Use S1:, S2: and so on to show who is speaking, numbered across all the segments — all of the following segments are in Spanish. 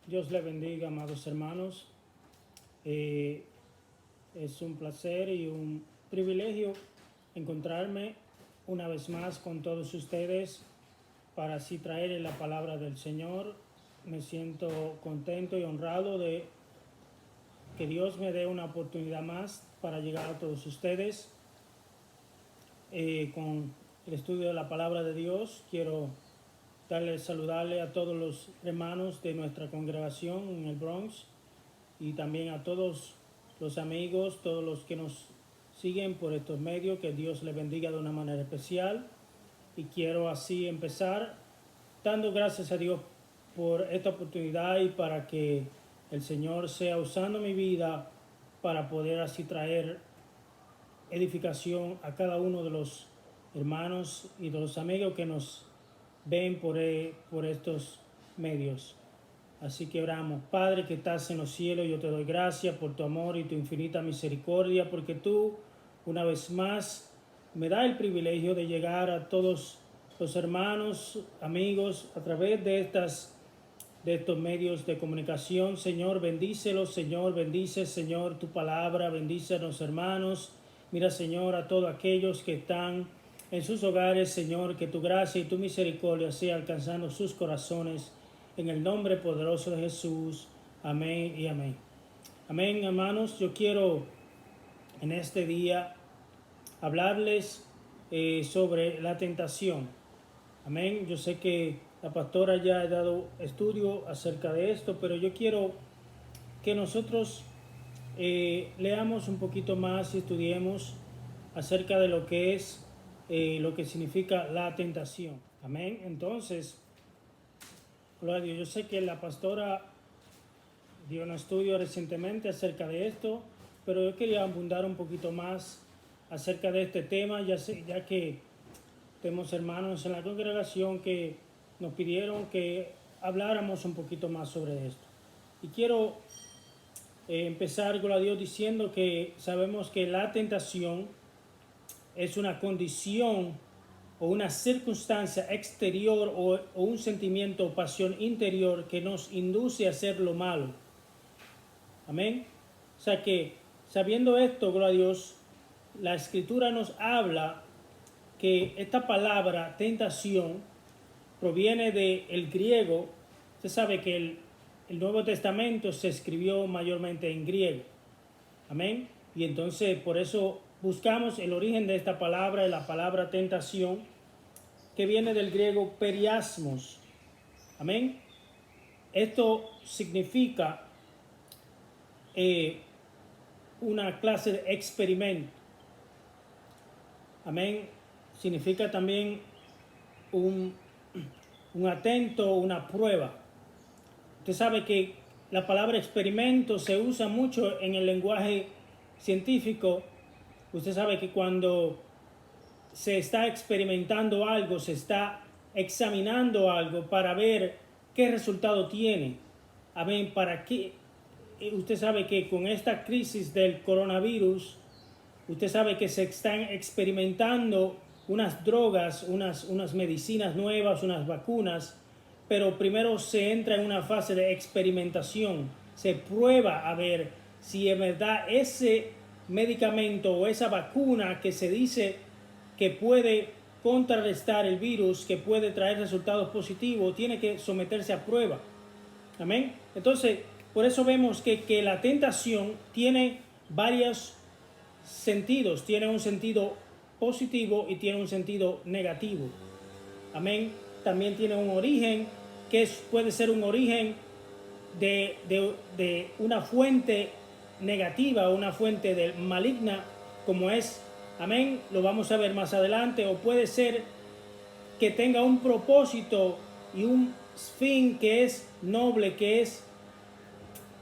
S1: Dios le bendiga, amados hermanos. Es un placer y un privilegio encontrarme una vez más con todos ustedes para así traerles la palabra del Señor. Me siento contento y honrado de que Dios me dé una oportunidad más para llegar a todos ustedes con el estudio de la palabra de Dios. Quiero saludarle a todos los hermanos de nuestra congregación en el Bronx y también a todos los amigos, todos los que nos siguen por estos medios. Que Dios les bendiga de una manera especial. Y quiero así empezar dando gracias a Dios por esta oportunidad y para que el Señor sea usando mi vida para poder así traer edificación a cada uno de los hermanos y de los amigos que nos ven por estos medios. Así que oramos. Padre que estás en los cielos, yo te doy gracias por tu amor y tu infinita misericordia, porque tú una vez más me das el privilegio de llegar a todos los hermanos, amigos, a través de estos medios de comunicación. Señor, bendícelos, Señor, bendice, Señor, tu palabra, bendice a los hermanos. Mira, Señor, a todos aquellos que están en sus hogares, Señor, que tu gracia y tu misericordia sea alcanzando sus corazones, en el nombre poderoso de Jesús. Amén y amén. Amén, hermanos. Yo quiero en este día hablarles sobre la tentación. Amén. Yo sé que la pastora ya ha dado estudio acerca de esto, pero yo quiero que nosotros leamos un poquito más y estudiemos acerca de lo que es lo que significa la tentación. Amén. Entonces, gloria a Dios. Yo sé que la pastora dio un estudio recientemente acerca de esto, pero yo quería abundar un poquito más acerca de este tema, ya que tenemos hermanos en la congregación que nos pidieron que habláramos un poquito más sobre esto. Y quiero empezar, gloria a Dios, diciendo que sabemos que la tentación es una condición o una circunstancia exterior o un sentimiento o pasión interior que nos induce a hacer lo malo. Amén. O sea que, sabiendo esto, gloria a Dios, la Escritura nos habla que esta palabra tentación proviene del griego. Usted sabe que el Nuevo Testamento se escribió mayormente en griego. Amén. Y entonces por eso buscamos el origen de esta palabra, la palabra tentación, que viene del griego periasmos. Amén. Esto significa una clase de experimento. Amén. Significa también un atento, una prueba. Usted sabe que la palabra experimento se usa mucho en el lenguaje científico. Usted sabe que cuando se está experimentando algo, se está examinando algo para ver qué resultado tiene. Amén. ¿Para qué? Usted sabe que con esta crisis del coronavirus, usted sabe que se están experimentando unas drogas, unas medicinas nuevas, unas vacunas, pero primero se entra en una fase de experimentación. Se prueba a ver si en verdad ese medicamento o esa vacuna que se dice que puede contrarrestar el virus, que puede traer resultados positivos, tiene que someterse a prueba. Amén. Entonces, por eso vemos que la tentación tiene varios sentidos. Tiene un sentido positivo y tiene un sentido negativo. Amén. También tiene un origen que puede ser un origen de una fuente negativa, una fuente maligna, como es, amén, lo vamos a ver más adelante, o puede ser que tenga un propósito y un fin que es noble, que es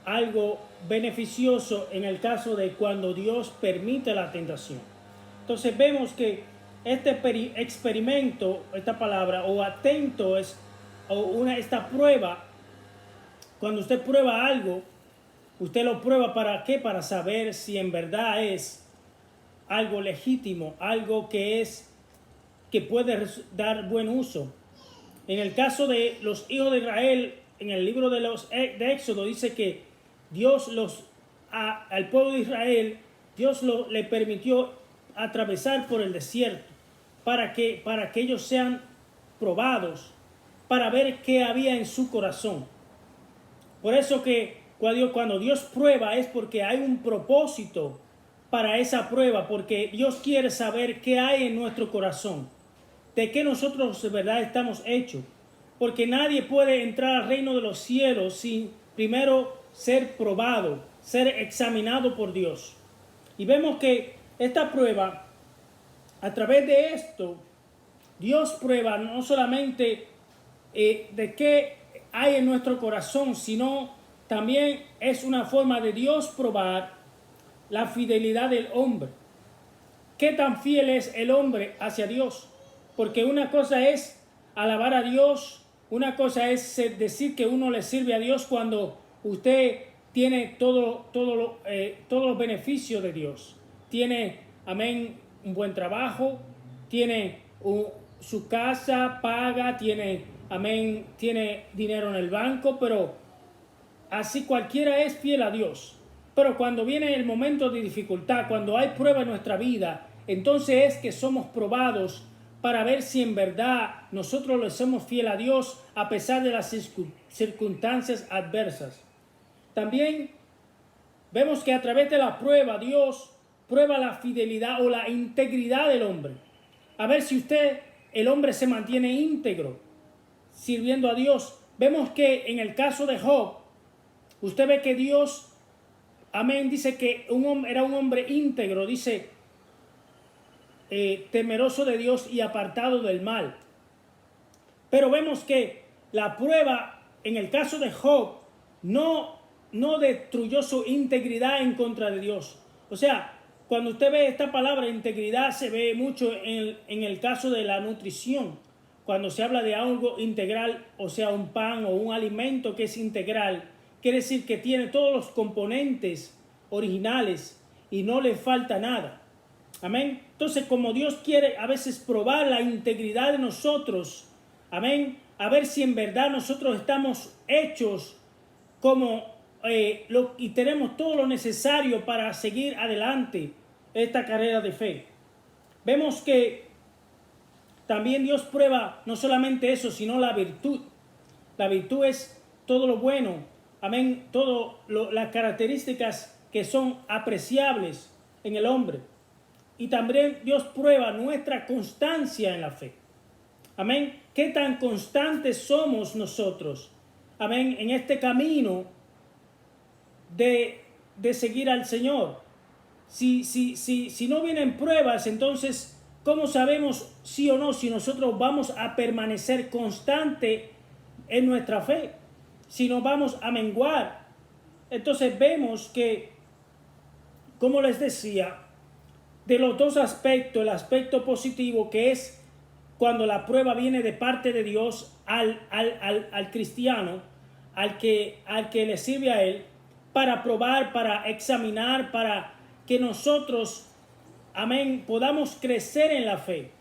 S1: algo beneficioso en el caso de cuando Dios permite la tentación. Entonces vemos que este experimento, esta palabra, o atento, esta prueba. Cuando usted prueba algo, usted lo prueba ¿para qué? Para saber si en verdad es algo legítimo, algo que puede dar buen uso. En el caso de los hijos de Israel, en el libro de Éxodo dice que Dios al pueblo de Israel, Dios le permitió atravesar por el desierto para que ellos sean probados, para ver qué había en su corazón. Por eso que cuando Dios prueba es porque hay un propósito para esa prueba, porque Dios quiere saber qué hay en nuestro corazón, de qué nosotros de verdad estamos hechos, porque nadie puede entrar al reino de los cielos sin primero ser probado, ser examinado por Dios. Y vemos que esta prueba, a través de esto, Dios prueba no solamente de qué hay en nuestro corazón, sino también es una forma de Dios probar la fidelidad del hombre. ¿Qué tan fiel es el hombre hacia Dios? Porque una cosa es alabar a Dios, una cosa es decir que uno le sirve a Dios cuando usted tiene todos los beneficios de Dios. Tiene, amén, un buen trabajo, tiene su casa, paga, tiene dinero en el banco, pero así cualquiera es fiel a Dios. Pero cuando viene el momento de dificultad, cuando hay prueba en nuestra vida, entonces es que somos probados para ver si en verdad nosotros le somos fiel a Dios a pesar de las circunstancias adversas. También vemos que a través de la prueba, Dios prueba la fidelidad o la integridad del hombre. A ver si el hombre se mantiene íntegro, sirviendo a Dios. Vemos que en el caso de Job, usted ve que Dios, amén, dice que era un hombre íntegro, dice, temeroso de Dios y apartado del mal. Pero vemos que la prueba, en el caso de Job, no destruyó su integridad en contra de Dios. O sea, cuando usted ve esta palabra integridad, se ve mucho en el caso de la nutrición. Cuando se habla de algo integral, o sea, un pan o un alimento que es integral, quiere decir que tiene todos los componentes originales y no le falta nada. Amén. Entonces, como Dios quiere a veces probar la integridad de nosotros, amén, a ver si en verdad nosotros estamos hechos como y tenemos todo lo necesario para seguir adelante esta carrera de fe. Vemos que también Dios prueba no solamente eso, sino la virtud. La virtud es todo lo bueno, amén, todas las características que son apreciables en el hombre. Y también Dios prueba nuestra constancia en la fe. Amén. ¿Qué tan constantes somos nosotros? Amén. En este camino de seguir al Señor. Si no vienen pruebas, entonces, ¿cómo sabemos sí o no si nosotros vamos a permanecer constante en nuestra fe? Si nos vamos a menguar. Entonces vemos que, como les decía, de los dos aspectos, el aspecto positivo que es cuando la prueba viene de parte de Dios al cristiano, al que le sirve a él, para probar, para examinar, para que nosotros, amén, podamos crecer en la fe.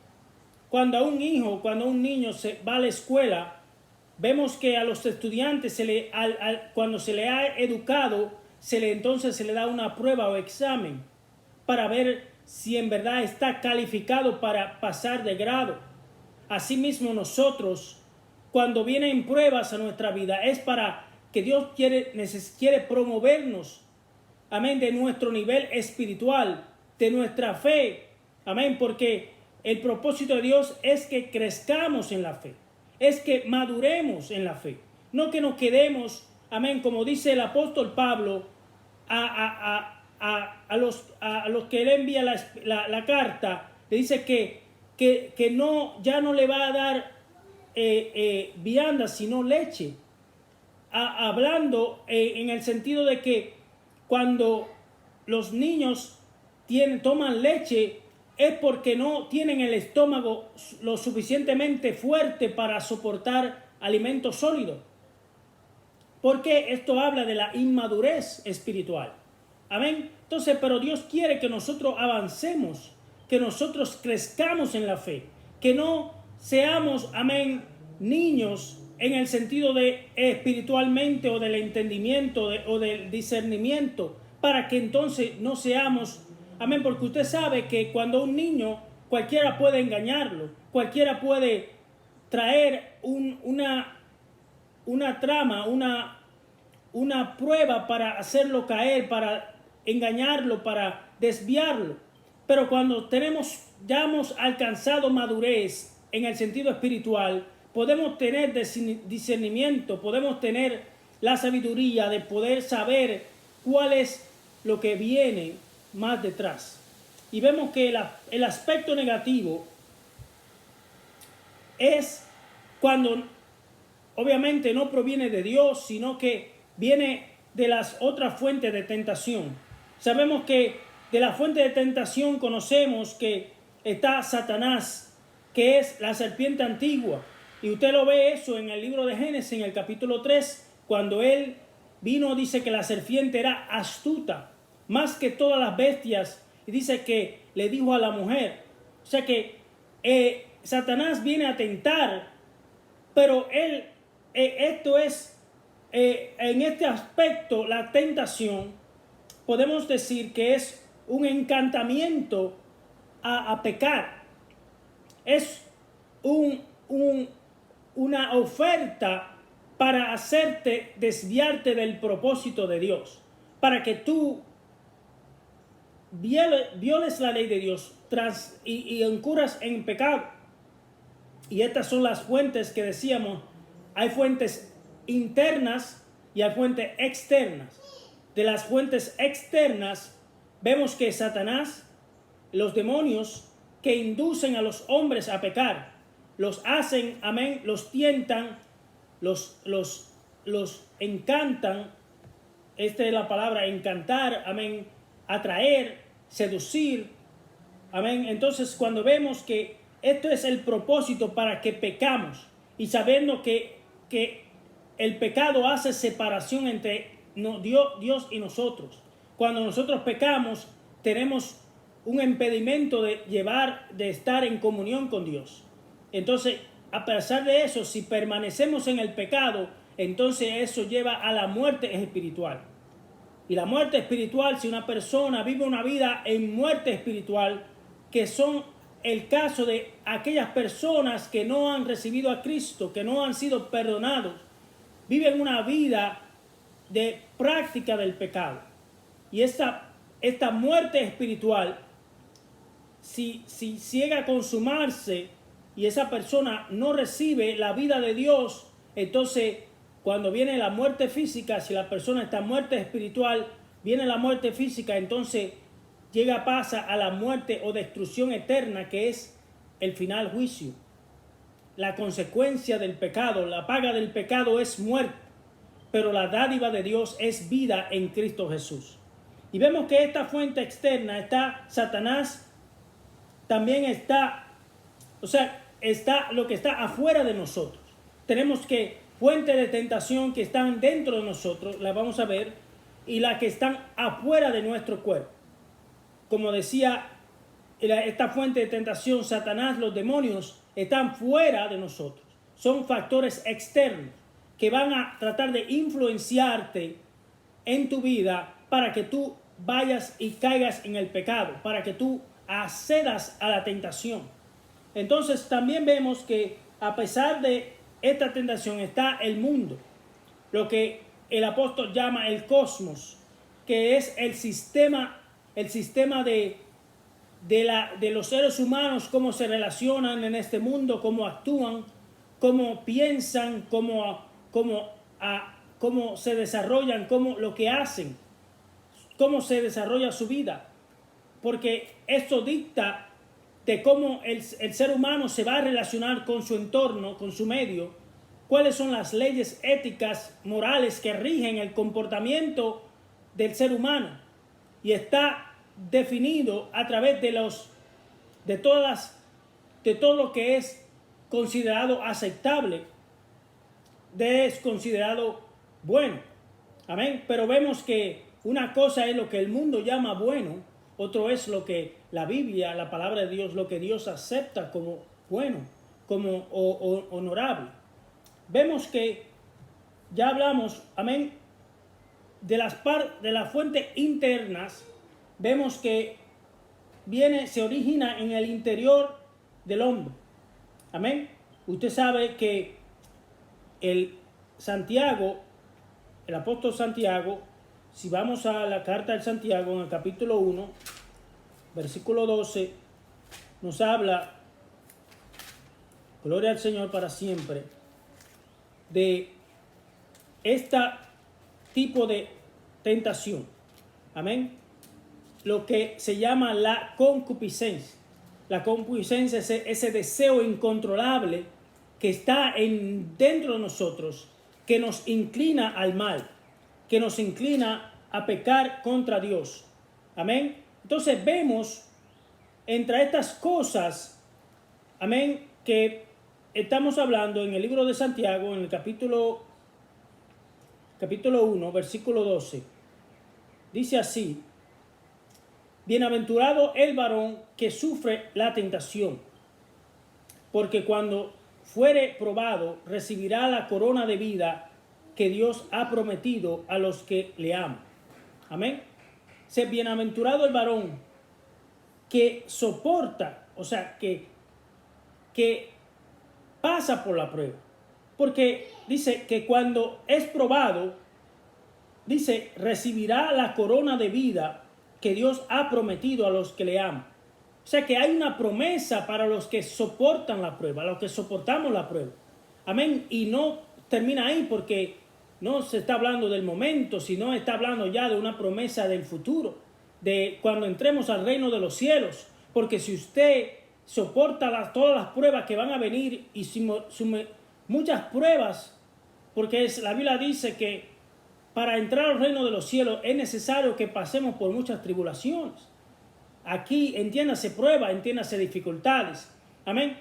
S1: Cuando un niño se va a la escuela, vemos que a los estudiantes cuando se le ha educado, entonces se le da una prueba o examen para ver si en verdad está calificado para pasar de grado. Asimismo nosotros, cuando vienen pruebas a nuestra vida, es para que Dios quiere promovernos, amén, de nuestro nivel espiritual, de nuestra fe, amén, porque el propósito de Dios es que crezcamos en la fe, es que maduremos en la fe, no que nos quedemos, amén, como dice el apóstol Pablo a los que le envía la carta, le dice que ya no le va a dar vianda, sino leche, hablando en el sentido de que cuando los niños toman leche es porque no tienen el estómago lo suficientemente fuerte para soportar alimentos sólidos, porque esto habla de la inmadurez espiritual. Amén. Entonces, pero Dios quiere que nosotros avancemos, que nosotros crezcamos en la fe, que no seamos, amén, niños en el sentido de espiritualmente o del entendimiento o del discernimiento, para que entonces no seamos, amén, porque usted sabe que cuando un niño, cualquiera puede engañarlo, cualquiera puede traer una trama, una prueba para hacerlo caer, para engañarlo, para desviarlo. Pero cuando ya hemos alcanzado madurez en el sentido espiritual, podemos tener discernimiento, podemos tener la sabiduría de poder saber cuál es lo que viene más detrás. Y vemos que el aspecto negativo es cuando obviamente no proviene de Dios, sino que viene de las otras fuentes de tentación. Sabemos que de la fuente de tentación conocemos que está Satanás, que es la serpiente antigua. Y usted lo ve eso en el libro de Génesis, en el capítulo 3, cuando él vino, dice que la serpiente era astuta, más que todas las bestias, y dice que le dijo a la mujer. O sea que Satanás viene a tentar, pero esto es, en este aspecto, la tentación, podemos decir que es un encantamiento a pecar. Es una oferta para hacerte desviarte del propósito de Dios, para que tú violes la ley de Dios y incurras en pecado. Y estas son las fuentes que decíamos. Hay fuentes internas y hay fuentes externas. De las fuentes externas vemos que Satanás, los demonios que inducen a los hombres a pecar, los hacen, amén, los tientan, los encantan. Esta es la palabra, encantar, amén, atraer, seducir, amén. Entonces, cuando vemos que esto es el propósito para que pecamos, y sabiendo que el pecado hace separación entre Dios y nosotros. Cuando nosotros pecamos, tenemos un impedimento de estar en comunión con Dios. Entonces, a pesar de eso, si permanecemos en el pecado, entonces eso lleva a la muerte espiritual. Y la muerte espiritual, si una persona vive una vida en muerte espiritual, que son el caso de aquellas personas que no han recibido a Cristo, que no han sido perdonados, viven una vida de práctica del pecado. Y esta muerte espiritual, si llega a consumarse y esa persona no recibe la vida de Dios, entonces cuando viene la muerte física, si la persona está muerta espiritual, viene la muerte física, entonces pasa a la muerte o destrucción eterna, que es el final juicio. La consecuencia del pecado, la paga del pecado es muerte, pero la dádiva de Dios es vida en Cristo Jesús. Y vemos que esta fuente externa está Satanás, también está lo que está afuera de nosotros. Tenemos que fuentes de tentación que están dentro de nosotros, las vamos a ver, y las que están afuera de nuestro cuerpo. Como decía, esta fuente de tentación, Satanás, los demonios, están fuera de nosotros. Son factores externos que van a tratar de influenciarte en tu vida para que tú vayas y caigas en el pecado, para que tú accedas a la tentación. Entonces también vemos que a pesar de esta tentación está el mundo, lo que el apóstol llama el cosmos, que es el sistema de los seres humanos, cómo se relacionan en este mundo, cómo actúan, cómo piensan, cómo se desarrollan, lo que hacen, cómo se desarrolla su vida. Porque esto dicta de cómo el ser humano se va a relacionar con su entorno, con su medio, cuáles son las leyes éticas, morales que rigen el comportamiento del ser humano. Y está definido a través de todo lo que es considerado aceptable, es considerado bueno. Amén. Pero vemos que una cosa es lo que el mundo llama bueno, otro es lo que la Biblia, la palabra de Dios, lo que Dios acepta como bueno, como honorable. vemos que ya hablamos, amén, de las fuentes internas. Vemos que se origina en el interior del hombre. Amén. Usted sabe que el apóstol Santiago, si vamos a la carta de Santiago en el capítulo 1, versículo 12, nos habla, gloria al Señor para siempre, de este tipo de tentación. Amén. Lo que se llama la concupiscencia. La concupiscencia es ese deseo incontrolable que está dentro de nosotros, que nos inclina al mal, que nos inclina a pecar contra Dios. Amén. Entonces vemos entre estas cosas, amén, que estamos hablando en el libro de Santiago, en el capítulo 1, versículo 12. Dice así: bienaventurado el varón que sufre la tentación, porque cuando fuere probado recibirá la corona de vida que Dios ha prometido a los que le aman. Amén. Ser bienaventurado el varón que soporta, o sea, que pasa por la prueba. Porque dice que cuando es probado, dice, recibirá la corona de vida que Dios ha prometido a los que le aman. O sea que hay una promesa para los que soportan la prueba, los que soportamos la prueba. Amén. Y no termina ahí, porque no se está hablando del momento, sino está hablando ya de una promesa del futuro, de cuando entremos al reino de los cielos. Porque si usted soporta todas las pruebas que van a venir, y muchas pruebas, porque la Biblia dice que para entrar al reino de los cielos es necesario que pasemos por muchas tribulaciones. Aquí entiéndase prueba, entiéndase dificultades. Amén.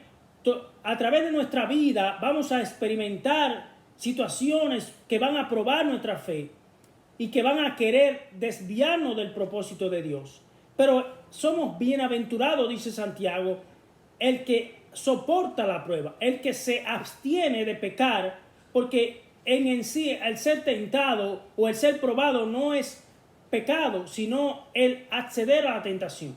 S1: A través de nuestra vida vamos a experimentar situaciones que van a probar nuestra fe y que van a querer desviarnos del propósito de Dios. Pero somos bienaventurados, dice Santiago, el que soporta la prueba, el que se abstiene de pecar, porque en sí el ser tentado o el ser probado no es pecado, sino el acceder a la tentación.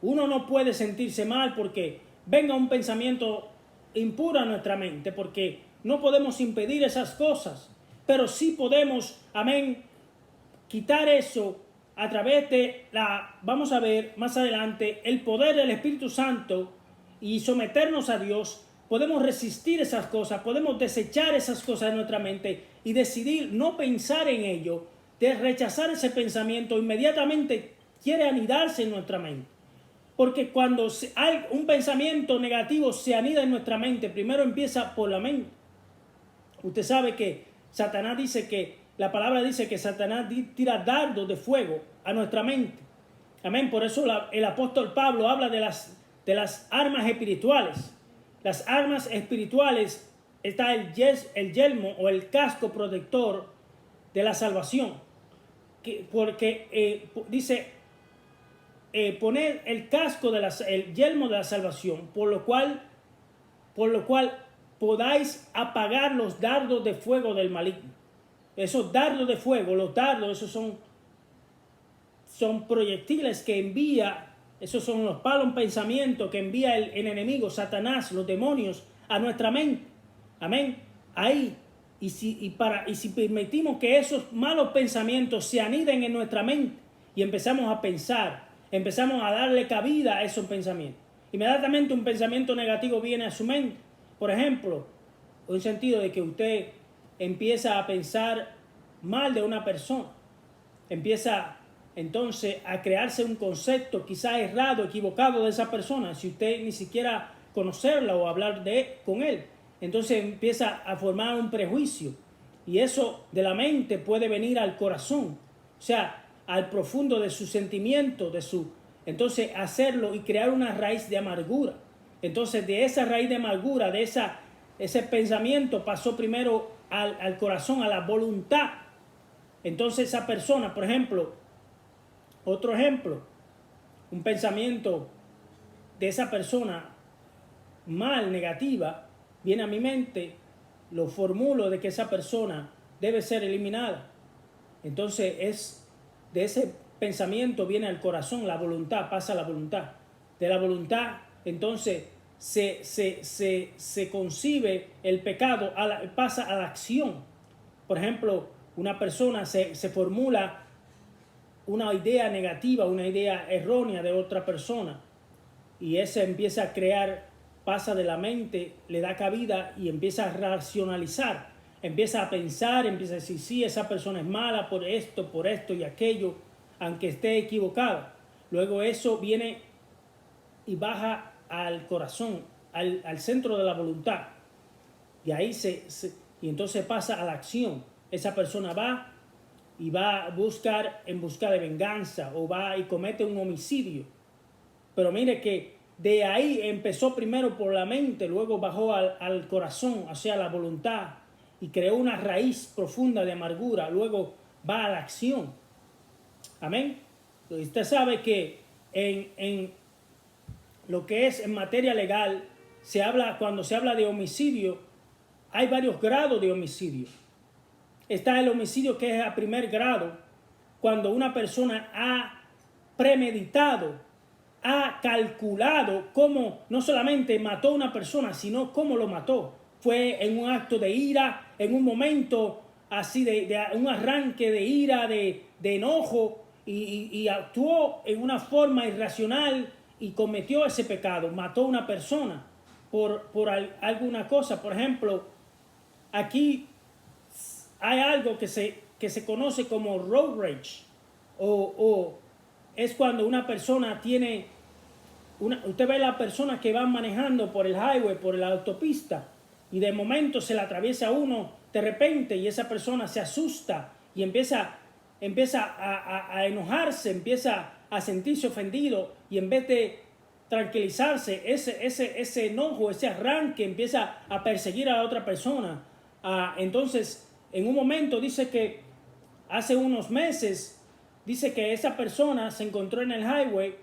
S1: Uno no puede sentirse mal porque venga un pensamiento impuro a nuestra mente, porque no podemos impedir esas cosas, pero sí podemos, amén, quitar eso a través de vamos a ver más adelante, el poder del Espíritu Santo, y someternos a Dios. Podemos resistir esas cosas, podemos desechar esas cosas de nuestra mente y decidir no pensar en ello, de rechazar ese pensamiento. Inmediatamente quiere anidarse en nuestra mente. Porque cuando hay un pensamiento negativo se anida en nuestra mente, primero empieza por la mente. Usted sabe que Satanás dice que, la palabra dice que Satanás tira dardos de fuego a nuestra mente. Amén. Por eso el apóstol Pablo habla de las armas espirituales. Las armas espirituales está el yelmo o el casco protector de la salvación. Porque dice poner el casco el yelmo de la salvación, por lo cual podáis apagar los dardos de fuego del maligno. Esos dardos de fuego, los dardos, esos son proyectiles que envía. Esos son los palos pensamientos que envía el enemigo, Satanás, los demonios, a nuestra mente. Amén. Ahí. Y si permitimos que esos malos pensamientos se aniden en nuestra mente y empezamos a pensar, empezamos a darle cabida a esos pensamientos, inmediatamente un pensamiento negativo viene a su mente. Por ejemplo, un sentido de que usted empieza a pensar mal de una persona, empieza entonces a crearse un concepto quizás errado, equivocado de esa persona, si usted ni siquiera conocerla o hablar con él. Entonces empieza a formar un prejuicio, y eso de la mente puede venir al corazón, o sea, al profundo de su sentimiento, entonces hacerlo y crear una raíz de amargura. Entonces de esa raíz de amargura, de ese pensamiento pasó primero al corazón, a la voluntad. Entonces esa persona, por ejemplo, otro ejemplo, un pensamiento de esa persona mal, negativa, viene a mi mente, lo formulo de que esa persona debe ser eliminada. Entonces de ese pensamiento viene al corazón, la voluntad, pasa a la voluntad. De la voluntad, entonces se concibe el pecado, pasa a la acción. Por ejemplo, una persona se formula una idea negativa, una idea errónea de otra persona, y ese empieza a crear, pasa de la mente, le da cabida y empieza a racionalizar, empieza a pensar, empieza a decir, sí, esa persona es mala por esto y aquello, aunque esté equivocada. Luego eso viene y baja al corazón, al centro de la voluntad, y ahí y entonces pasa a la acción. Esa persona va y va a buscar en busca de venganza, o va y comete un homicidio. Pero mire que de ahí empezó primero por la mente, luego bajó al corazón, o sea, la voluntad, y creó una raíz profunda de amargura, luego va a la acción. Amén. Usted sabe que en lo que es en materia legal, cuando se habla de homicidio, hay varios grados de homicidio. Está el homicidio que es a primer grado, cuando una persona ha premeditado, ha calculado cómo no solamente mató a una persona, sino cómo lo mató. Fue en un acto de ira, en un momento así de un arranque de ira, de enojo, y actuó en una forma irracional y cometió ese pecado, mató a una persona por alguna cosa. Por ejemplo, aquí hay algo que se conoce como road rage, o es cuando una persona tiene, usted ve a la persona que va manejando por el highway, por la autopista, y de momento se la atraviesa uno de repente, y esa persona se asusta y empieza a enojarse, empieza a sentirse ofendido, y en vez de tranquilizarse, ese enojo, ese arranque empieza a perseguir a la otra persona. Entonces, en un momento dice que hace unos meses, dice que esa persona se encontró en el highway,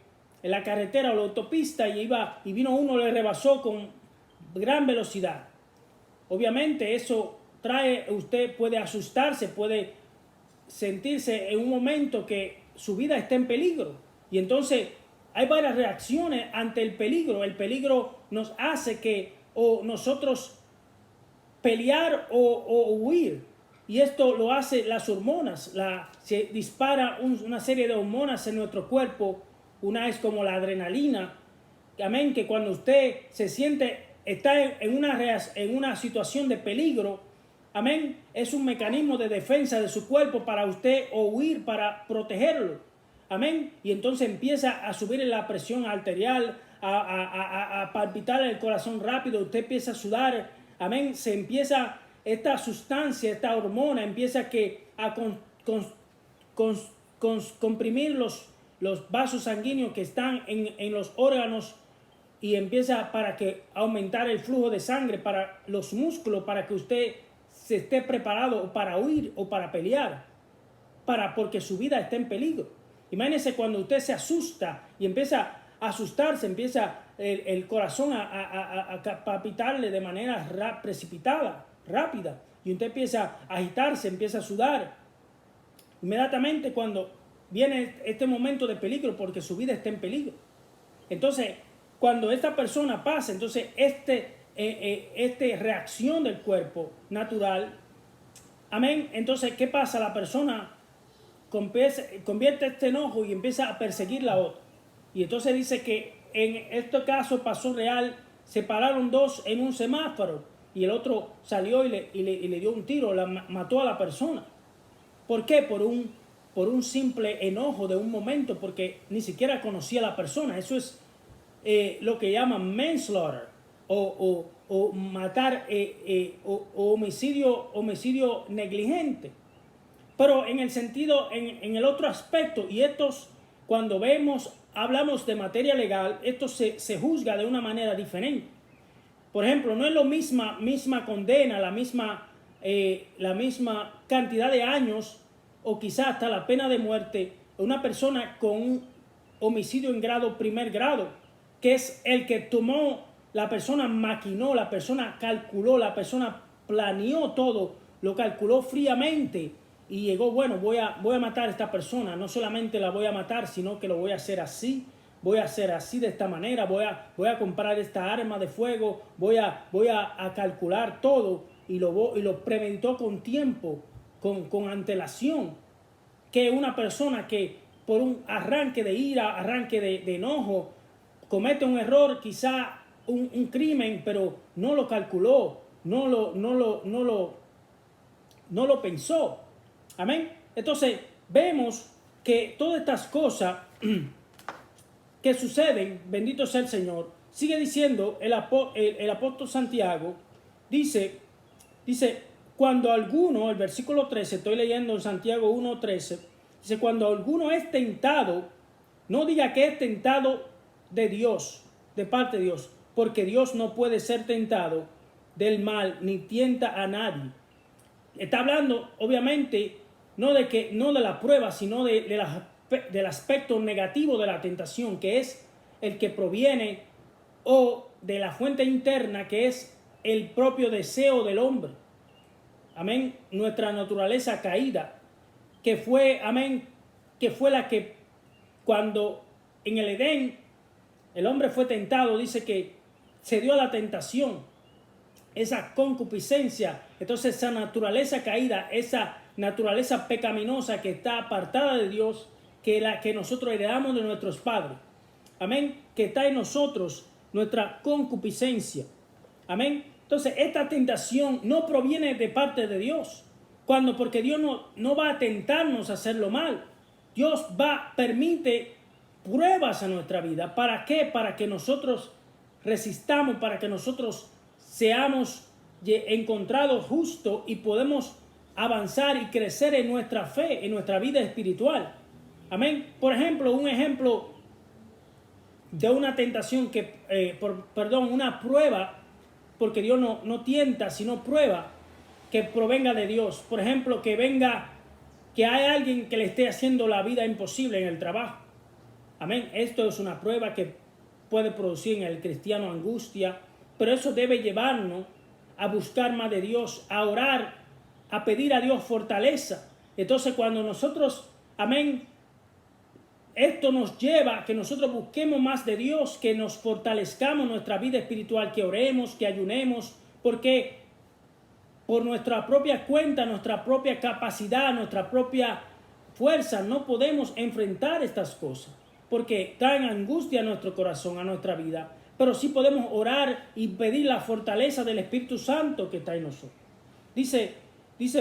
S1: en la carretera o la autopista, y vino uno, le rebasó con gran velocidad. Obviamente eso usted puede asustarse, puede sentirse en un momento que su vida está en peligro. Y entonces hay varias reacciones ante el peligro. El peligro nos hace que o nosotros pelear o huir. Y esto lo hace las hormonas. Se dispara una serie de hormonas en nuestro cuerpo. Una es como la adrenalina. Amén, que cuando usted se siente, está en una situación de peligro, amén, es un mecanismo de defensa de su cuerpo para usted o huir, para protegerlo. Amén. Y entonces empieza a subir la presión arterial, a palpitar el corazón rápido, usted empieza a sudar. Amén. Se empieza esta sustancia, esta hormona, empieza a comprimir los vasos sanguíneos que están en los órganos, y empieza para que aumentar el flujo de sangre para los músculos, para que usted se esté preparado para huir o para pelear, porque su vida está en peligro. Imagínese cuando usted se asusta y empieza a asustarse, empieza el corazón a palpitarle de manera precipitada, rápida, y usted empieza a agitarse, empieza a sudar. Inmediatamente cuando viene este momento de peligro, porque su vida está en peligro. Entonces, cuando esta persona pasa, entonces esta reacción del cuerpo natural, amén, entonces, ¿qué pasa? La persona convierte este enojo y empieza a perseguir la otra. Y entonces dice que en este caso pasó real, se pararon dos en un semáforo, y el otro salió y le dio un tiro, mató a la persona. ¿Por qué? Por un simple enojo de un momento, porque ni siquiera conocía a la persona. Eso es lo que llaman manslaughter, o matar, o homicidio negligente. Pero en el sentido, en el otro aspecto, y cuando hablamos de materia legal, esto se juzga de una manera diferente. Por ejemplo, no es la misma condena, la misma cantidad de años, o quizás hasta la pena de muerte, una persona con un homicidio en primer grado, que es el que tomó, la persona maquinó, la persona calculó, la persona planeó todo, lo calculó fríamente y llegó, bueno, voy a matar a esta persona. No solamente la voy a matar, sino que lo voy a hacer así. Voy a hacer así de esta manera. Voy a comprar esta arma de fuego. Voy a calcular todo y lo premeditó con tiempo, con antelación. Que una persona que por un arranque de ira, arranque de enojo, comete un error, quizá un crimen, pero no lo calculó, no lo pensó. Amén. Entonces vemos que todas estas cosas que suceden, bendito sea el Señor, sigue diciendo el apóstol Santiago, dice, cuando alguno, el versículo 13, estoy leyendo en Santiago 1:13, dice, cuando alguno es tentado, no diga que es tentado de Dios, de parte de Dios, porque Dios no puede ser tentado del mal, ni tienta a nadie. Está hablando, obviamente, no de la prueba, sino del aspecto negativo de la tentación, que es el que proviene o de la fuente interna, que es el propio deseo del hombre. Amén. Nuestra naturaleza caída, que fue, amén, que fue la que cuando en el Edén el hombre fue tentado, dice que se dio a la tentación, esa concupiscencia. Entonces esa naturaleza caída, esa naturaleza pecaminosa que está apartada de Dios, que la que nosotros heredamos de nuestros padres. Amén. Que está en nosotros, nuestra concupiscencia. Amén. Entonces esta tentación no proviene de parte de Dios. Porque Dios no va a tentarnos a hacerlo mal. Dios permite pruebas a nuestra vida. ¿Para qué? Para que nosotros resistamos, para que nosotros seamos encontrados justos y podemos avanzar y crecer en nuestra fe, en nuestra vida espiritual. Amén. Por ejemplo, un ejemplo de una tentación una prueba, porque Dios no tienta, sino prueba que provenga de Dios. Por ejemplo, que hay alguien que le esté haciendo la vida imposible en el trabajo. Amén. Esto es una prueba que puede producir en el cristiano angustia, pero eso debe llevarnos a buscar más de Dios, a orar, a pedir a Dios fortaleza. Entonces cuando nosotros, amén, esto nos lleva a que nosotros busquemos más de Dios, que nos fortalezcamos nuestra vida espiritual, que oremos, que ayunemos, porque por nuestra propia cuenta, nuestra propia capacidad, nuestra propia fuerza, no podemos enfrentar estas cosas, porque traen angustia a nuestro corazón, a nuestra vida. Pero sí podemos orar y pedir la fortaleza del Espíritu Santo que está en nosotros. Dice,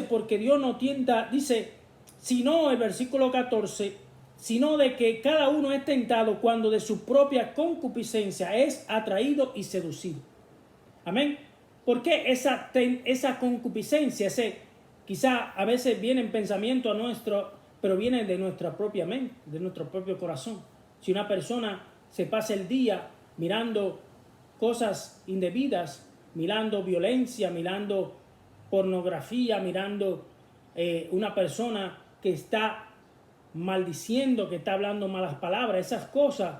S1: porque Dios no tienta, dice, sino, el versículo 14, sino de que cada uno es tentado cuando de su propia concupiscencia es atraído y seducido. Amén. ¿Por qué esa concupiscencia? Quizá a veces viene en pensamiento a nuestro, pero viene de nuestra propia mente, de nuestro propio corazón. Si una persona se pasa el día mirando cosas indebidas, mirando violencia, mirando pornografía, mirando una persona que está maldiciendo, que está hablando malas palabras, esas cosas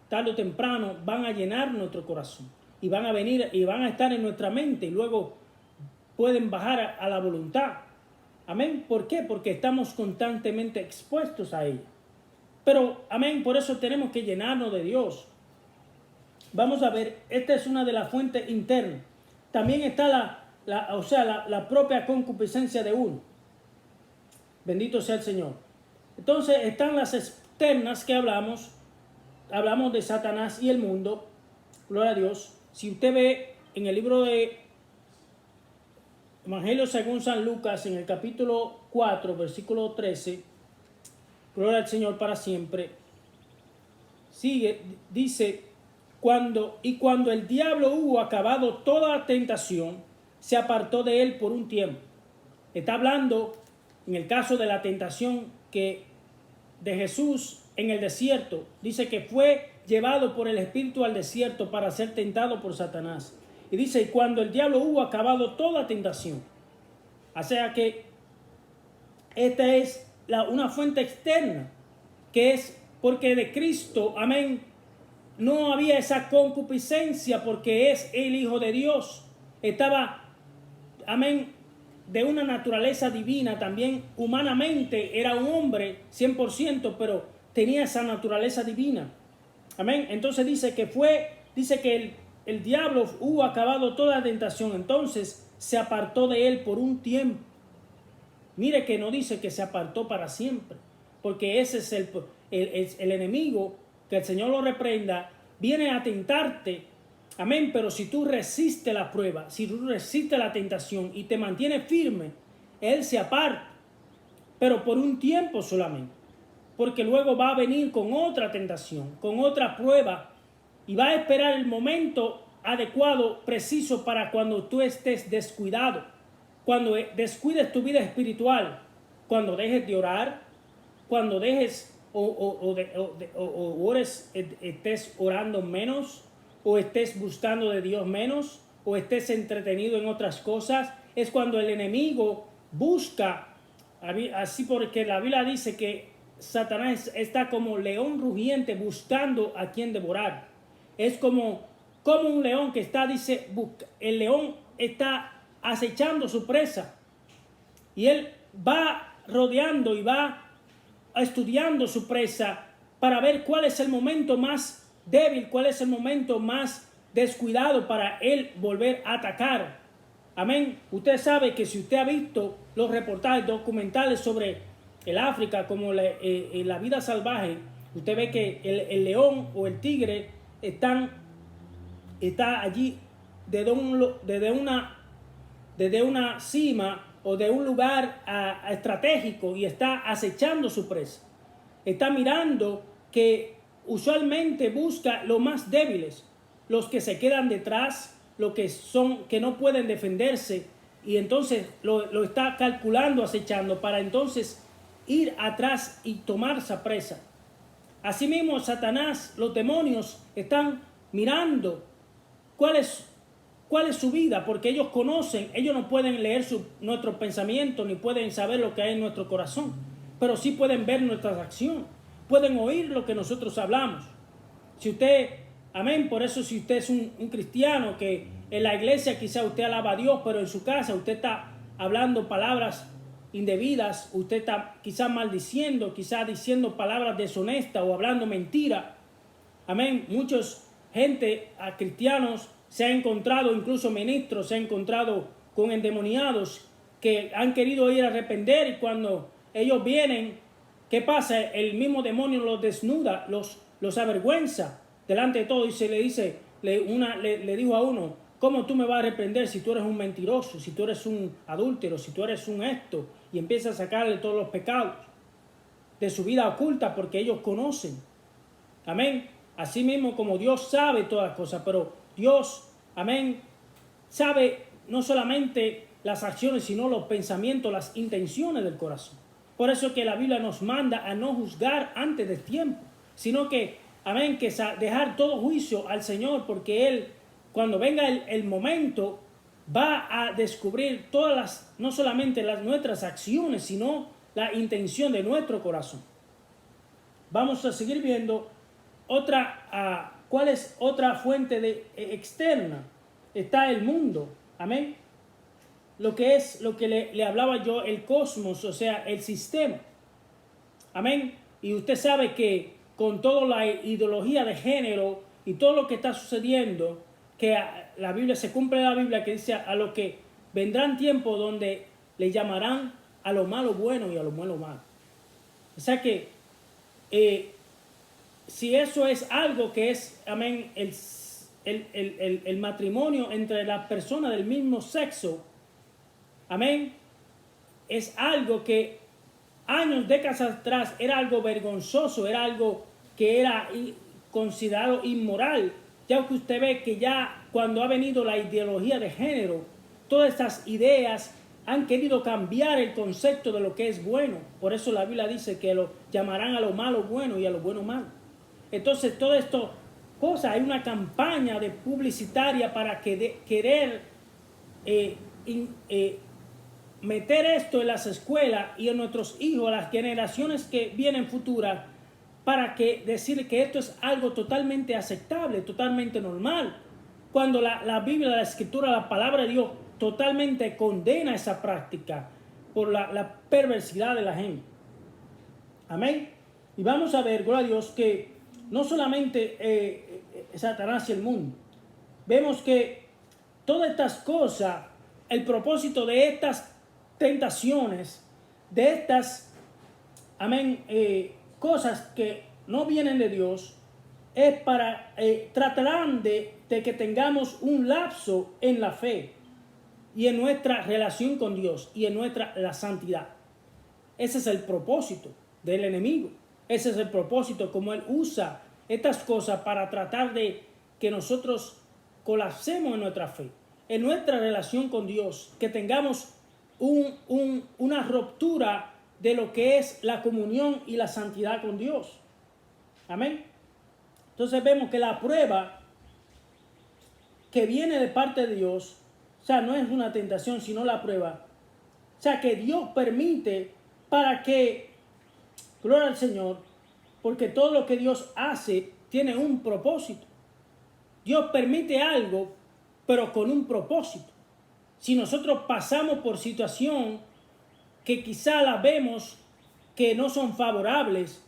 S1: tarde o temprano van a llenar nuestro corazón y van a venir y van a estar en nuestra mente y luego pueden bajar a la voluntad. Amén. ¿Por qué? Porque estamos constantemente expuestos a ella. Pero, amén, por eso tenemos que llenarnos de Dios. Vamos a ver, esta es una de las fuentes internas. También está la propia concupiscencia de uno. Bendito sea el Señor. Entonces están las externas que hablamos de Satanás y el mundo. Gloria a Dios. Si usted ve en el libro de Evangelio según San Lucas, en el capítulo 4, versículo 13, gloria al Señor para siempre, dice, cuando el diablo hubo acabado toda tentación, se apartó de él por un tiempo. Está hablando en el caso de la tentación de Jesús en el desierto. Dice que fue llevado por el Espíritu al desierto para ser tentado por Satanás. Y dice, cuando el diablo hubo acabado toda tentación. O sea que esta es una fuente externa, que es porque de Cristo, amén, no había esa concupiscencia porque es el Hijo de Dios. amén, de una naturaleza divina, también humanamente era un hombre 100%, pero tenía esa naturaleza divina. Amén. Entonces dice que el diablo hubo acabado toda tentación, entonces se apartó de él por un tiempo. Mire que no dice que se apartó para siempre, porque ese es el enemigo, que el Señor lo reprenda, viene a tentarte. Amén, pero si tú resistes la prueba, si tú resistes la tentación y te mantienes firme, Él se aparta, pero por un tiempo solamente, porque luego va a venir con otra tentación, con otra prueba, y va a esperar el momento adecuado, preciso, para cuando tú estés descuidado, cuando descuides tu vida espiritual, cuando dejes de orar, cuando dejes estés orando menos, o estés buscando de Dios menos, o estés entretenido en otras cosas, es cuando el enemigo busca, así, porque la Biblia dice que Satanás está como león rugiente buscando a quien devorar. Es como un león que está, el león está acechando su presa, y él va rodeando y va estudiando su presa para ver cuál es el momento más débil, cuál es el momento más descuidado para él volver a atacar. Amén. Usted sabe que si usted ha visto los reportajes documentales sobre el África, como la vida salvaje, usted ve que el león o el tigre está allí desde una cima o de un lugar estratégico, y está acechando su presa. Está mirando que usualmente busca los más débiles, los que se quedan detrás, los que no pueden defenderse, y entonces lo está calculando, acechando, para entonces ir atrás y tomar esa presa. Asimismo, Satanás, los demonios están mirando cuál es su vida, porque ellos no pueden leer nuestros pensamientos, ni pueden saber lo que hay en nuestro corazón, pero sí pueden ver nuestras acciones, pueden oír lo que nosotros hablamos. Si usted, amén, por eso si usted es un cristiano, que en la iglesia quizá usted alaba a Dios, pero en su casa usted está hablando palabras indebidas, usted está quizá maldiciendo, quizá diciendo palabras deshonestas o hablando mentira. Amén. Muchos cristianos se ha encontrado, incluso ministros, se ha encontrado con endemoniados que han querido ir a arrepender, y cuando ellos vienen, ¿qué pasa? El mismo demonio los desnuda, los avergüenza delante de todo, y le dijo a uno: ¿cómo tú me vas a arrepender si tú eres un mentiroso, si tú eres un adúltero, si tú eres un esto? Y empieza a sacarle todos los pecados de su vida oculta, porque ellos conocen. Amén. Así mismo como Dios sabe todas las cosas, pero Dios, amén, sabe no solamente las acciones, sino los pensamientos, las intenciones del corazón. Por eso que la Biblia nos manda a no juzgar antes del tiempo, sino que, amén, que dejar todo juicio al Señor, porque Él, cuando venga el momento, va a descubrir no solamente nuestras acciones, sino la intención de nuestro corazón. Vamos a seguir viendo ¿cuál es otra fuente externa? Está el mundo, amén. Lo que le hablaba yo, el cosmos, o sea, el sistema, amén. Y usted sabe que con toda la ideología de género y todo lo que está sucediendo, que la Biblia se cumple, la Biblia que dice a lo que vendrán tiempos donde le llamarán a lo malo bueno y a lo bueno malo. O sea que si eso es algo que es, amén, el matrimonio entre las personas del mismo sexo, amén, es algo que décadas atrás era algo vergonzoso, era algo que era considerado inmoral. Ya que usted ve que ya cuando ha venido la ideología de género, todas estas ideas han querido cambiar el concepto de lo que es bueno. Por eso la Biblia dice que lo llamarán a lo malo bueno y a lo bueno malo. Entonces, todo esto hay una campaña publicitaria para querer meter esto en las escuelas y en nuestros hijos, a las generaciones que vienen futuras, para decir que esto es algo totalmente aceptable, totalmente normal. Cuando la Biblia, la Escritura, la palabra de Dios totalmente condena esa práctica por la perversidad de la gente. Amén. Y vamos a ver, gloria a Dios, que no solamente Satanás y el mundo. Vemos que todas estas cosas, el propósito de estas tentaciones, de estas, amén, cosas que no vienen de Dios, es para, tratarán de que tengamos un lapso en la fe y en nuestra relación con Dios y en la santidad. Ese es el propósito del enemigo. Ese es el propósito, como él usa estas cosas para tratar de que nosotros colapsemos en nuestra fe, en nuestra relación con Dios, que tengamos una ruptura de lo que es la comunión y la santidad con Dios. Amén. Entonces vemos que la prueba que viene de parte de Dios, o sea, no es una tentación, sino la prueba, o sea, que Dios permite para que, gloria al Señor, porque todo lo que Dios hace tiene un propósito. Dios permite algo, pero con un propósito. Si nosotros pasamos por situación que quizá la vemos que no son favorables,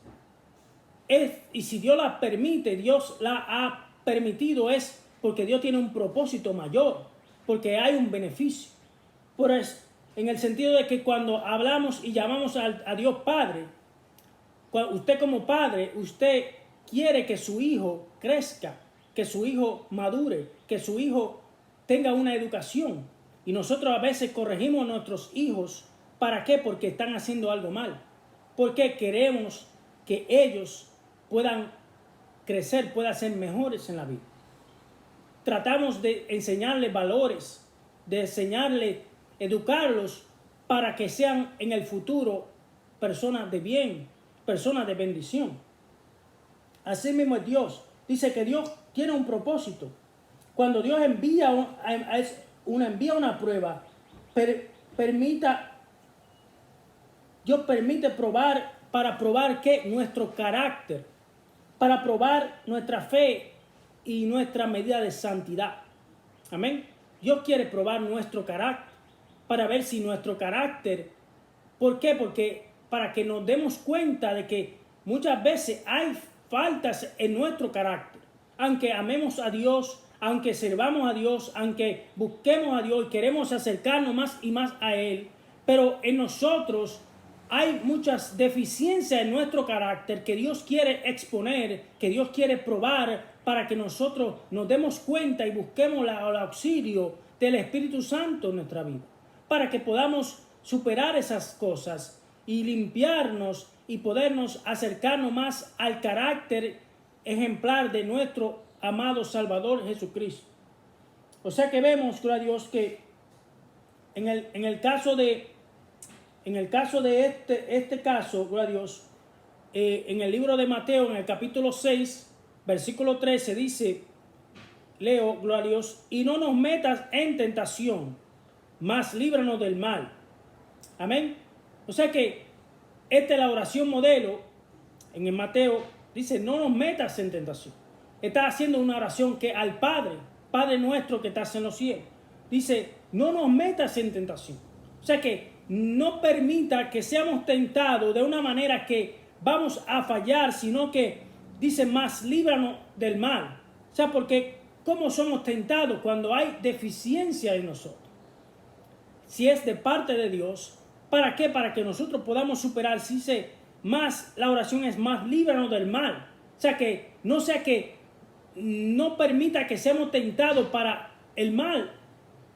S1: y si Dios las permite, Dios la ha permitido, es porque Dios tiene un propósito mayor, porque hay un beneficio. Por eso, en el sentido de que cuando hablamos y llamamos a Dios Padre, usted como padre, usted quiere que su hijo crezca, que su hijo madure, que su hijo tenga una educación. Y nosotros a veces corregimos a nuestros hijos. ¿Para qué? Porque están haciendo algo mal. Porque queremos que ellos puedan crecer, puedan ser mejores en la vida. Tratamos de enseñarles valores, de enseñarles, educarlos para que sean en el futuro personas de bien, personas de bendición. Así mismo es Dios. Dice que Dios tiene un propósito. Cuando Dios envía una prueba, Dios permite probar, para probar que nuestro carácter, para probar nuestra fe y nuestra medida de santidad. Amén. Dios quiere probar nuestro carácter para ver si nuestro carácter, ¿por qué? Porque para que nos demos cuenta de que muchas veces hay faltas en nuestro carácter. Aunque amemos a Dios, aunque sirvamos a Dios, aunque busquemos a Dios y queremos acercarnos más y más a Él, pero en nosotros hay muchas deficiencias en nuestro carácter que Dios quiere exponer, que Dios quiere probar para que nosotros nos demos cuenta y busquemos el auxilio del Espíritu Santo en nuestra vida, para que podamos superar esas cosas y limpiarnos y podernos acercarnos más al carácter ejemplar de nuestro amado Salvador Jesucristo. O sea que vemos, gloria a Dios, que en el caso de este caso, gloria a Dios, en el libro de Mateo, en el capítulo 6, versículo 13, dice, leo, gloria a Dios, y no nos metas en tentación, mas líbranos del mal. Amén. O sea que esta es la oración modelo. En el Mateo dice, no nos metas en tentación. Está haciendo una oración que al Padre nuestro que estás en los cielos. Dice, no nos metas en tentación. O sea que no permita que seamos tentados de una manera que vamos a fallar, sino que dice, más líbranos del mal. O sea, porque ¿cómo somos tentados? Cuando hay deficiencia en nosotros. Si es de parte de Dios, ¿para qué? Para que nosotros podamos superar. Si dice más, la oración es más, líbranos del mal. O sea que no permita que seamos tentados para el mal.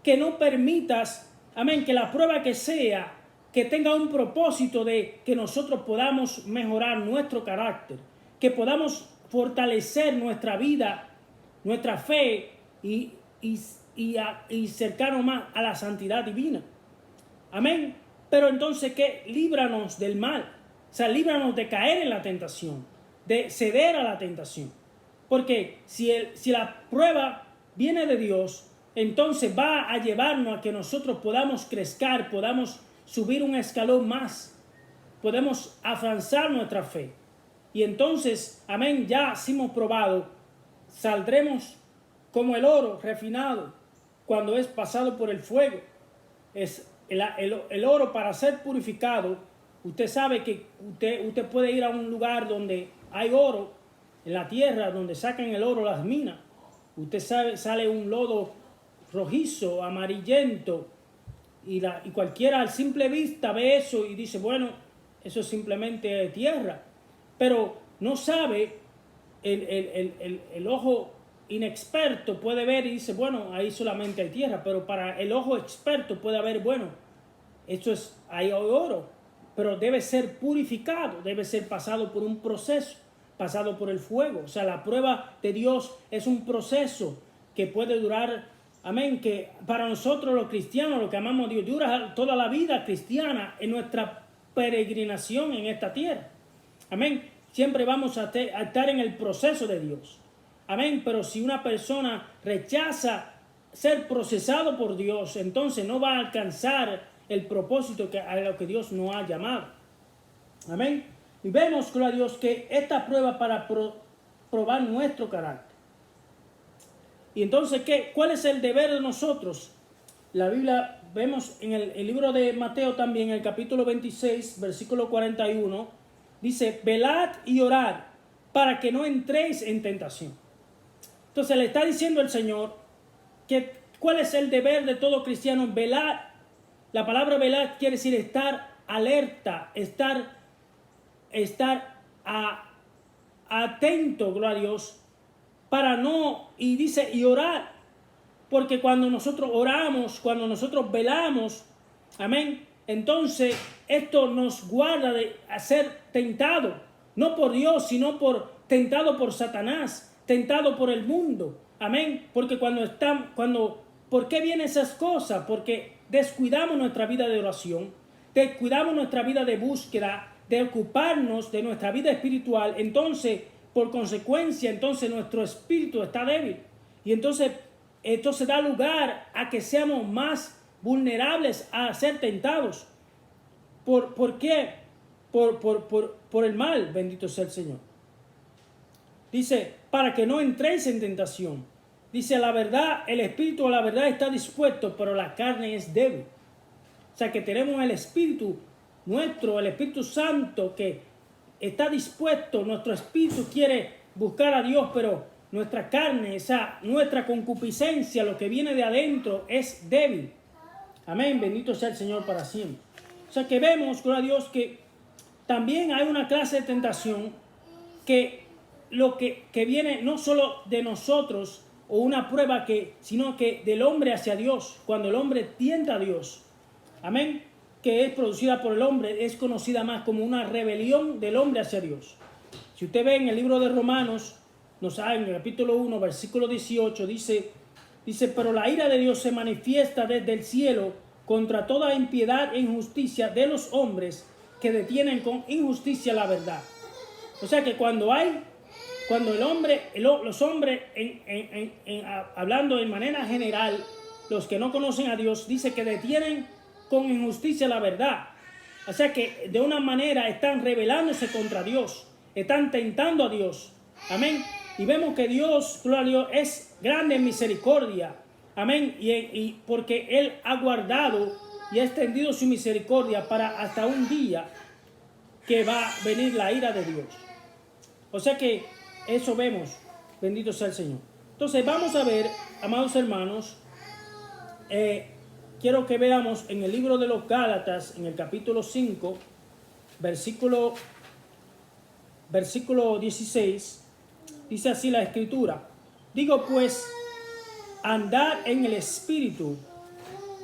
S1: Que no permitas, amén, que la prueba que sea, que tenga un propósito de que nosotros podamos mejorar nuestro carácter, que podamos fortalecer nuestra vida, nuestra fe y cercarnos más a la santidad divina. Amén. Pero entonces, ¿qué? Líbranos del mal. O sea, líbranos de caer en la tentación, de ceder a la tentación. Porque si la prueba viene de Dios, entonces va a llevarnos a que nosotros podamos crecer, podamos subir un escalón más, podemos afianzar nuestra fe. Y entonces, amén, ya si hemos probado, saldremos como el oro refinado, cuando es pasado por el fuego. Es el oro para ser purificado. Usted sabe que usted puede ir a un lugar donde hay oro, en la tierra, donde sacan el oro las minas. Usted sabe, sale un lodo rojizo, amarillento, y cualquiera al simple vista ve eso y dice, bueno, eso es simplemente tierra. Pero no sabe, el ojo inexperto puede ver y dice, bueno, ahí solamente hay tierra. Pero para el ojo experto puede haber, bueno, ahí hay oro, pero debe ser purificado, debe ser pasado por un proceso, pasado por el fuego. O sea, la prueba de Dios es un proceso que puede durar, amén, que para nosotros los cristianos, los que amamos a Dios, dura toda la vida cristiana en nuestra peregrinación en esta tierra. Amén. Siempre vamos a estar en el proceso de Dios. Amén. Pero si una persona rechaza ser procesado por Dios, entonces no va a alcanzar el propósito a lo que Dios nos ha llamado. Amén. Y vemos, gloria a Dios, que esta prueba para probar nuestro carácter. Y entonces, ¿cuál es el deber de nosotros? La Biblia, vemos en el libro de Mateo también, en el capítulo 26, versículo 41, dice, velad y orad para que no entréis en tentación. Entonces le está diciendo el Señor que ¿cuál es el deber de todo cristiano? Velar. La palabra velar quiere decir estar alerta, estar atento, gloria a Dios, para no, y dice, y orar, porque cuando nosotros oramos, cuando nosotros velamos, amén, entonces esto nos guarda de ser tentado, no por Dios, sino tentado por Satanás, tentado por el mundo, amén, porque ¿por qué vienen esas cosas? Porque descuidamos nuestra vida de oración, descuidamos nuestra vida de búsqueda, de ocuparnos de nuestra vida espiritual. Entonces, por consecuencia, entonces nuestro espíritu está débil. Y entonces da lugar a que seamos más vulnerables a ser tentados. ¿Por qué? Por el mal, bendito sea el Señor. Dice, para que no entréis en tentación. Dice, la verdad, el espíritu a la verdad está dispuesto, pero la carne es débil. O sea que tenemos el espíritu nuestro, el Espíritu Santo que está dispuesto. Nuestro espíritu quiere buscar a Dios, pero nuestra carne, nuestra concupiscencia, lo que viene de adentro, es débil. Amén, bendito sea el Señor para siempre. O sea que vemos, gloria a Dios, que también hay una clase de tentación que viene no solo de nosotros, o una prueba sino que del hombre hacia Dios, cuando el hombre tienta a Dios. Amén. Que es producida por el hombre, es conocida más como una rebelión del hombre hacia Dios. Si usted ve en el libro de Romanos, en el capítulo 1, versículo 18, dice, pero la ira de Dios se manifiesta desde el cielo contra toda impiedad e injusticia de los hombres que detienen con injusticia la verdad. O sea que cuando los hombres, hablando de manera general, los que no conocen a Dios, dice que detienen con injusticia la verdad. O sea que de una manera están rebelándose contra Dios, están tentando a Dios. Amén. Y vemos que Dios, gloria a Dios, es grande en misericordia. Amén. Y porque Él ha guardado y ha extendido su misericordia para hasta un día que va a venir la ira de Dios. O sea que eso vemos. Bendito sea el Señor. Entonces vamos a ver, amados hermanos, quiero que veamos en el libro de los Gálatas, en el capítulo 5, versículo 16, dice así la Escritura. Digo pues, andad en el Espíritu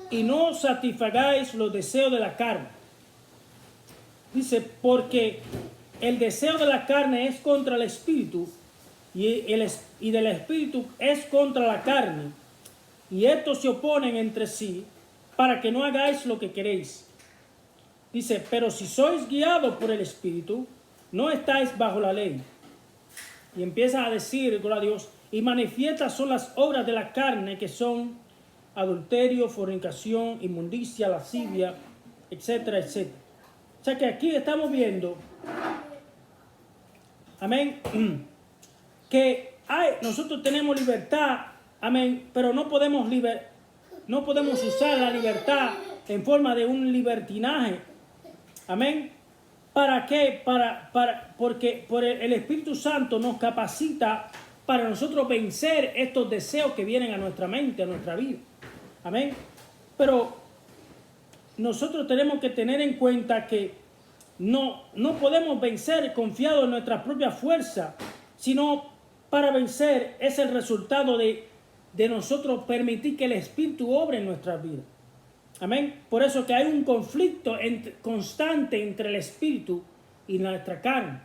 S1: y no satisfagáis los deseos de la carne. Dice, porque el deseo de la carne es contra el Espíritu y del Espíritu es contra la carne. Y estos se oponen entre sí para que no hagáis lo que queréis. Dice, pero si sois guiados por el Espíritu, no estáis bajo la ley. Y empieza a decir, gloria a Dios, y manifiestas son las obras de la carne, que son adulterio, fornicación, inmundicia, lascivia, etcétera, etcétera. O sea que aquí estamos viendo, amén, que nosotros tenemos libertad, amén, pero no podemos no podemos usar la libertad en forma de un libertinaje. Amén. ¿Para qué? Porque el Espíritu Santo nos capacita para nosotros vencer estos deseos que vienen a nuestra mente, a nuestra vida. Amén. Pero nosotros tenemos que tener en cuenta que no podemos vencer confiados en nuestra propia fuerza, sino para vencer es el resultado de nosotros permitir que el Espíritu obre en nuestras vidas. Amén. Por eso que hay un conflicto constante entre el Espíritu y nuestra carne.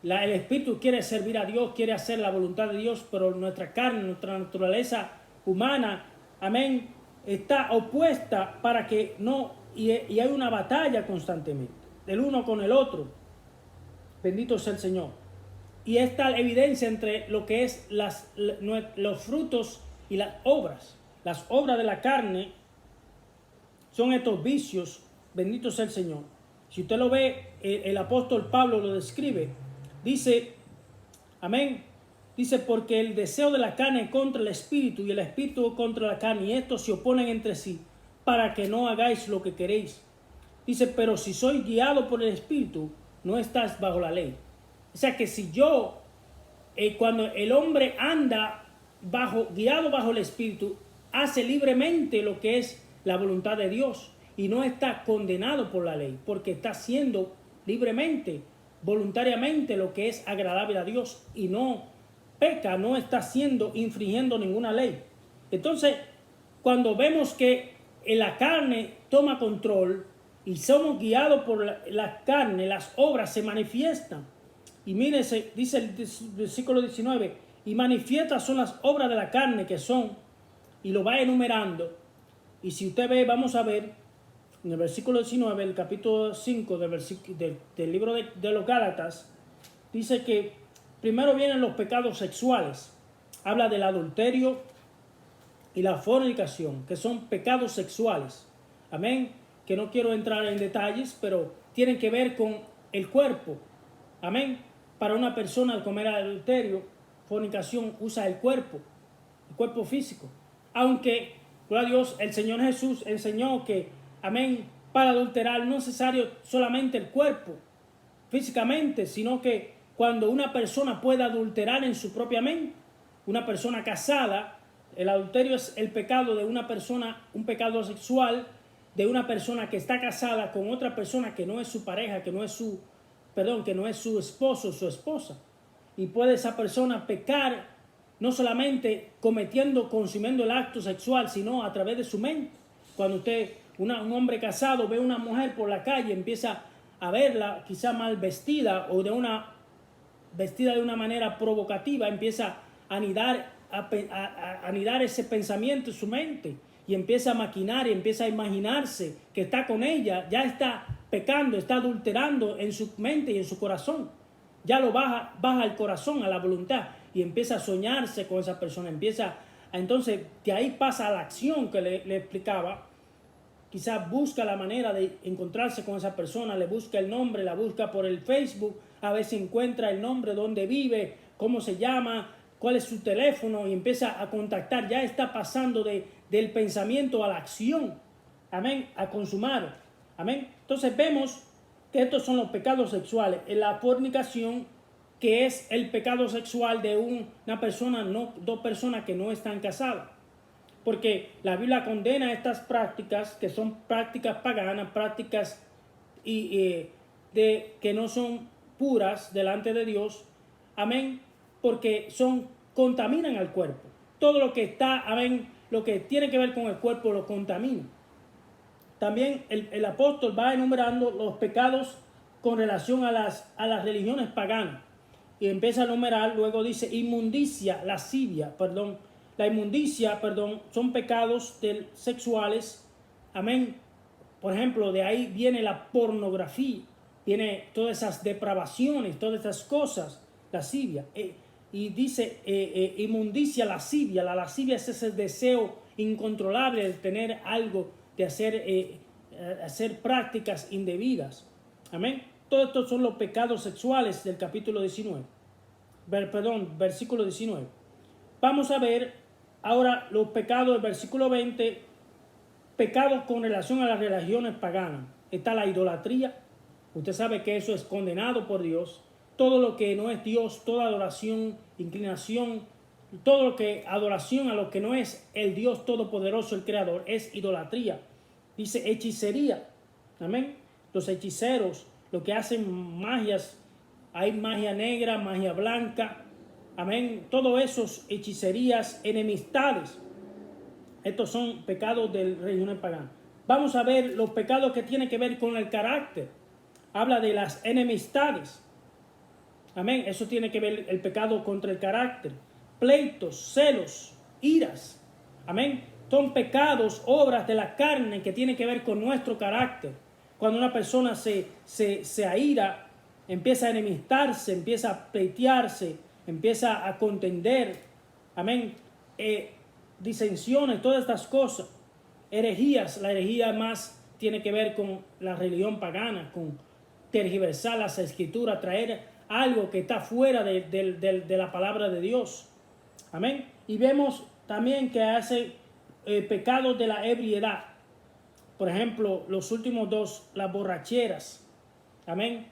S1: El Espíritu quiere servir a Dios, quiere hacer la voluntad de Dios, pero nuestra carne, nuestra naturaleza humana, amén, está opuesta para que no, y hay una batalla constantemente, del uno con el otro. Bendito sea el Señor. Y esta evidencia entre lo que es los frutos y las obras. Las obras de la carne son estos vicios. Bendito sea el Señor. Si usted lo ve, el apóstol Pablo lo describe. Dice, amén, dice, porque el deseo de la carne es contra el espíritu y el espíritu contra la carne, y estos se oponen entre sí para que no hagáis lo que queréis. Dice, pero si sois guiado por el espíritu, no estás bajo la ley. O sea que si yo, cuando el hombre anda guiado bajo el espíritu, hace libremente lo que es la voluntad de Dios y no está condenado por la ley, porque está haciendo libremente, voluntariamente lo que es agradable a Dios y no peca, no está infringiendo ninguna ley. Entonces, cuando vemos que la carne toma control y somos guiados por la carne, las obras se manifiestan. Y mírese, dice el versículo 19, y manifiestas son las obras de la carne que son, y lo va enumerando. Y si usted ve, vamos a ver, en el versículo 19, el capítulo 5 del libro de los Gálatas, dice que primero vienen los pecados sexuales. Habla del adulterio y la fornicación, que son pecados sexuales. Amén. Que no quiero entrar en detalles, pero tienen que ver con el cuerpo. Amén. Para una persona al comer adulterio, fornicación, usa el cuerpo físico. Aunque, gloria a Dios, el Señor Jesús enseñó que, amén, para adulterar no es necesario solamente el cuerpo físicamente, sino que cuando una persona puede adulterar en su propia mente, una persona casada, el adulterio es el pecado de una persona, un pecado sexual de una persona que está casada con otra persona que no es su pareja, que no es su esposo o su esposa. Y puede esa persona pecar no solamente consumiendo el acto sexual, sino a través de su mente. Cuando un hombre casado ve a una mujer por la calle, empieza a verla quizá mal vestida o vestida de una manera provocativa, empieza a anidar ese pensamiento en su mente y empieza a maquinar y empieza a imaginarse que está con ella, ya está pecando, está adulterando en su mente y en su corazón. Ya lo baja al corazón, a la voluntad, y empieza a soñarse con esa persona, entonces de ahí pasa a la acción que le explicaba. Quizás busca la manera de encontrarse con esa persona, le busca el nombre, la busca por el Facebook, a ver si encuentra el nombre, dónde vive, cómo se llama, cuál es su teléfono, y empieza a contactar. Ya está pasando del pensamiento a la acción, amén, a consumar, amén. Entonces vemos que estos son los pecados sexuales. En la fornicación, que es el pecado sexual de una persona, dos personas que no están casadas. Porque la Biblia condena estas prácticas, que son prácticas paganas, prácticas que no son puras delante de Dios, amén, porque contaminan al cuerpo. Todo lo que está, amén, lo que tiene que ver con el cuerpo lo contamina. También el apóstol va enumerando los pecados con relación a las religiones paganas. Y empieza a enumerar, luego dice inmundicia, lascivia, la inmundicia, son pecados sexuales, amén. Por ejemplo, de ahí viene la pornografía, viene todas esas depravaciones, todas esas cosas, lascivia. Y dice inmundicia, lascivia. La lascivia es ese deseo incontrolable de tener algo, de hacer prácticas indebidas. Amén. Todos estos son los pecados sexuales del capítulo 19. Versículo 19. Vamos a ver ahora los pecados del versículo 20 pecados con relación a las religiones paganas. Está la idolatría. Usted sabe que eso es condenado por Dios. Todo lo que no es Dios, toda adoración, inclinación, todo lo que adoración a lo que no es el Dios todopoderoso, el creador, es idolatría. Dice hechicería. Amén. Los hechiceros, lo que hacen magias, hay magia negra, magia blanca. Amén. Todo esos hechicerías, enemistades. Estos son pecados de religiones paganas. Vamos a ver los pecados que tienen que ver con el carácter. Habla de las enemistades. Amén. Eso tiene que ver el pecado contra el carácter. Pleitos, celos, iras. Amén. Son pecados, obras de la carne que tienen que ver con nuestro carácter. Cuando una persona se aira, empieza a enemistarse, empieza a pleitearse, empieza a contender. Amén. Disensiones, todas estas cosas. Herejías. La herejía más tiene que ver con la religión pagana, con tergiversar las escrituras, traer algo que está fuera de la palabra de Dios. Amén. Y vemos también que hace pecados de la ebriedad. Por ejemplo, los últimos dos, las borracheras. Amén.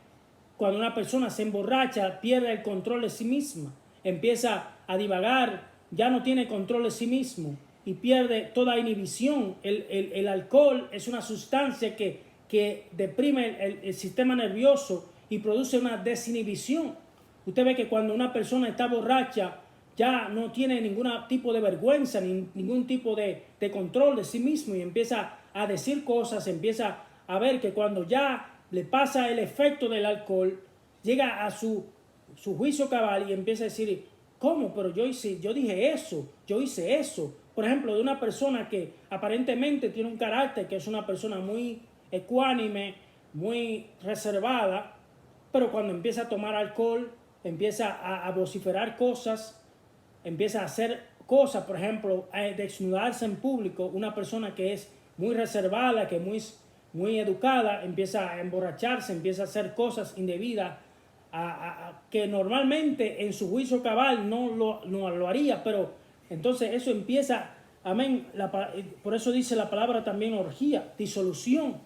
S1: Cuando una persona se emborracha, pierde el control de sí misma. Empieza a divagar, ya no tiene control de sí mismo y pierde toda inhibición. El alcohol es una sustancia que deprime el sistema nervioso y produce una desinhibición. Usted ve que cuando una persona está borracha, ya no tiene ningún tipo de vergüenza, ningún tipo de control de sí mismo y empieza a decir cosas, empieza a ver que cuando ya le pasa el efecto del alcohol, llega a su juicio cabal y empieza a decir, ¿cómo? Pero yo dije eso, yo hice eso. Por ejemplo, de una persona que aparentemente tiene un carácter, que es una persona muy ecuánime, muy reservada, pero cuando empieza a tomar alcohol, empieza a vociferar cosas, empieza a hacer cosas, por ejemplo, a desnudarse en público. Una persona que es muy reservada, que es muy educada, empieza a emborracharse, empieza a hacer cosas indebidas, que normalmente en su juicio cabal no lo haría, pero entonces eso empieza, amén, por eso dice la palabra también orgía, disolución.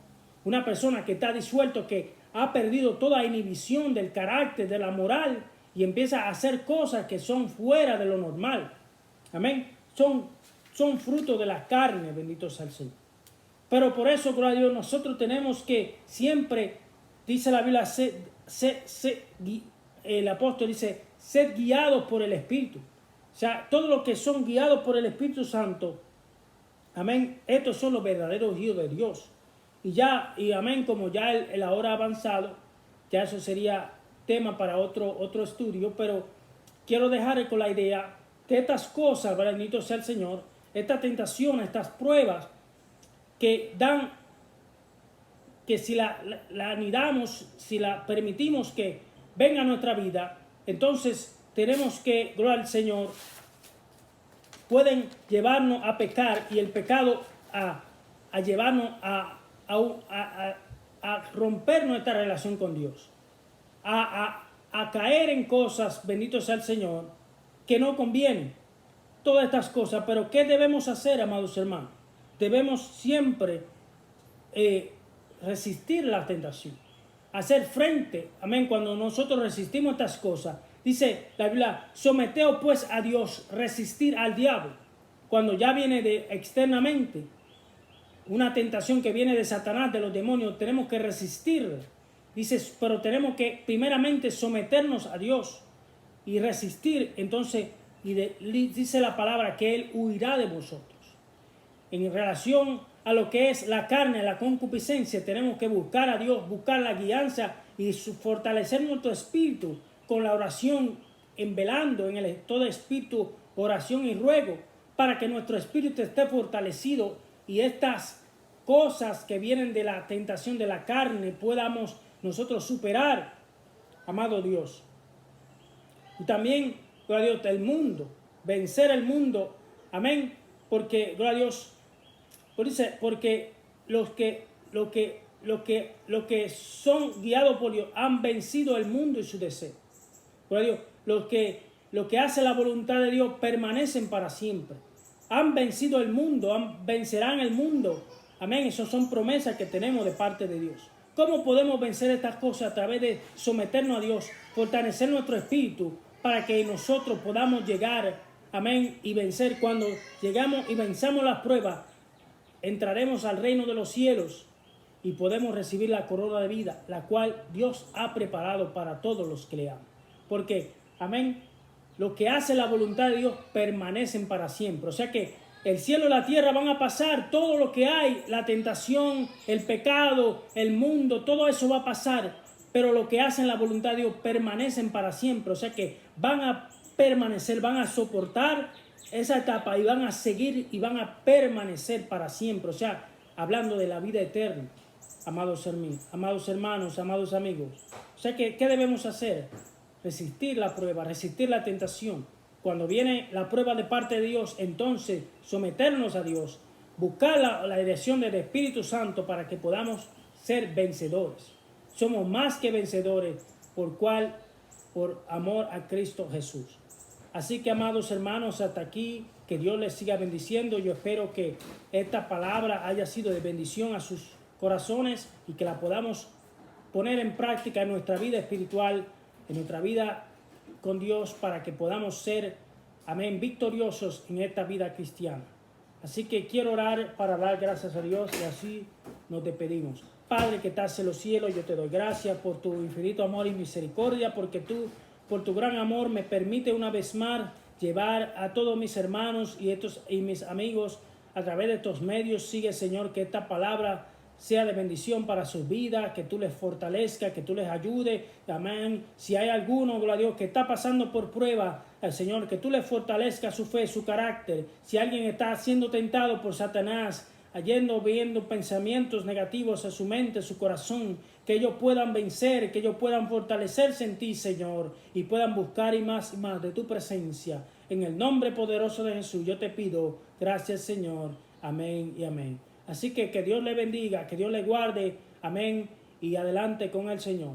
S1: Una persona que está disuelto, que ha perdido toda inhibición del carácter, de la moral, y empieza a hacer cosas que son fuera de lo normal. Amén. Son frutos de la carne, bendito sea el Señor. Pero por eso, gloria a Dios, nosotros tenemos que siempre, dice la Biblia, el apóstol dice, sed guiados por el Espíritu. O sea, todos los que son guiados por el Espíritu Santo, amén, estos son los verdaderos hijos de Dios. Y amén, como ya el hora ha avanzado, ya eso sería tema para otro estudio, pero quiero dejar con la idea que estas cosas, bendito sea el Señor, estas tentaciones, estas pruebas que dan, que si la anidamos, si la permitimos que venga a nuestra vida, entonces tenemos que, gloria al Señor, pueden llevarnos a pecar y el pecado a llevarnos a romper nuestra relación con Dios, a caer en cosas, bendito sea el Señor, que no convienen. Todas estas cosas, pero ¿qué debemos hacer, amados hermanos? Debemos siempre resistir la tentación, hacer frente, amén, cuando nosotros resistimos estas cosas. Dice la Biblia, someteos pues a Dios, resistir al diablo. Cuando ya viene externamente, una tentación que viene de Satanás, de los demonios, tenemos que resistirla. Dice, pero tenemos que primeramente someternos a Dios y resistir. Entonces, dice la palabra que Él huirá de vosotros. En relación a lo que es la carne, la concupiscencia, tenemos que buscar a Dios, buscar la guianza y fortalecer nuestro espíritu con la oración, velando en todo espíritu, oración y ruego, para que nuestro espíritu esté fortalecido y estas cosas que vienen de la tentación de la carne podamos nosotros superar, amado Dios. Y también, gloria a Dios, el mundo, vencer el mundo, amén, porque, gloria a Dios, porque los que son guiados por Dios han vencido el mundo y su deseo. Gloria a Dios, los que hacen la voluntad de Dios permanecen para siempre. Han vencido el mundo, vencerán el mundo, Amén. Esas son promesas que tenemos de parte de Dios. ¿Cómo podemos vencer estas cosas? A través de someternos a Dios, fortalecer nuestro espíritu para que nosotros podamos llegar, amén, y vencer. Cuando llegamos y venzamos las pruebas, entraremos al reino de los cielos y podemos recibir la corona de vida, la cual Dios ha preparado para todos los que le aman. Porque, amén, lo que hace la voluntad de Dios permanecen para siempre. O sea que el cielo y la tierra van a pasar, todo lo que hay, la tentación, el pecado, el mundo, todo eso va a pasar. Pero lo que hacen la voluntad de Dios permanecen para siempre. O sea que van a permanecer, van a soportar esa etapa y van a seguir y van a permanecer para siempre. O sea, hablando de la vida eterna, amados hermanos, amados amigos. O sea que, ¿qué debemos hacer? Resistir la prueba, resistir la tentación. Cuando viene la prueba de parte de Dios, entonces someternos a Dios, buscar la dirección del Espíritu Santo para que podamos ser vencedores. Somos más que vencedores por amor a Cristo Jesús. Así que, amados hermanos, hasta aquí, que Dios les siga bendiciendo. Yo espero que esta palabra haya sido de bendición a sus corazones y que la podamos poner en práctica en nuestra vida espiritual, en nuestra vida con Dios, para que podamos ser, amén, victoriosos en esta vida cristiana. Así que quiero orar para dar gracias a Dios y así nos despedimos. Padre que estás en los cielos, yo te doy gracias por tu infinito amor y misericordia, porque tú, por tu gran amor, me permite una vez más llevar a todos mis hermanos y mis amigos a través de estos medios. Sigue, Señor, que esta palabra sea de bendición para sus vidas, que tú les fortalezcas, que tú les ayudes. Amén. Si hay alguno, gloria a Dios, que está pasando por prueba, al Señor, que tú les fortalezcas su fe, su carácter. Si alguien está siendo tentado por Satanás, viendo pensamientos negativos a su mente, su corazón, que ellos puedan vencer, que ellos puedan fortalecerse en ti, Señor, y puedan buscar y más de tu presencia. En el nombre poderoso de Jesús, yo te pido, gracias, Señor. Amén y amén. Así que Dios le bendiga, que Dios le guarde. Amén. Y adelante con el Señor.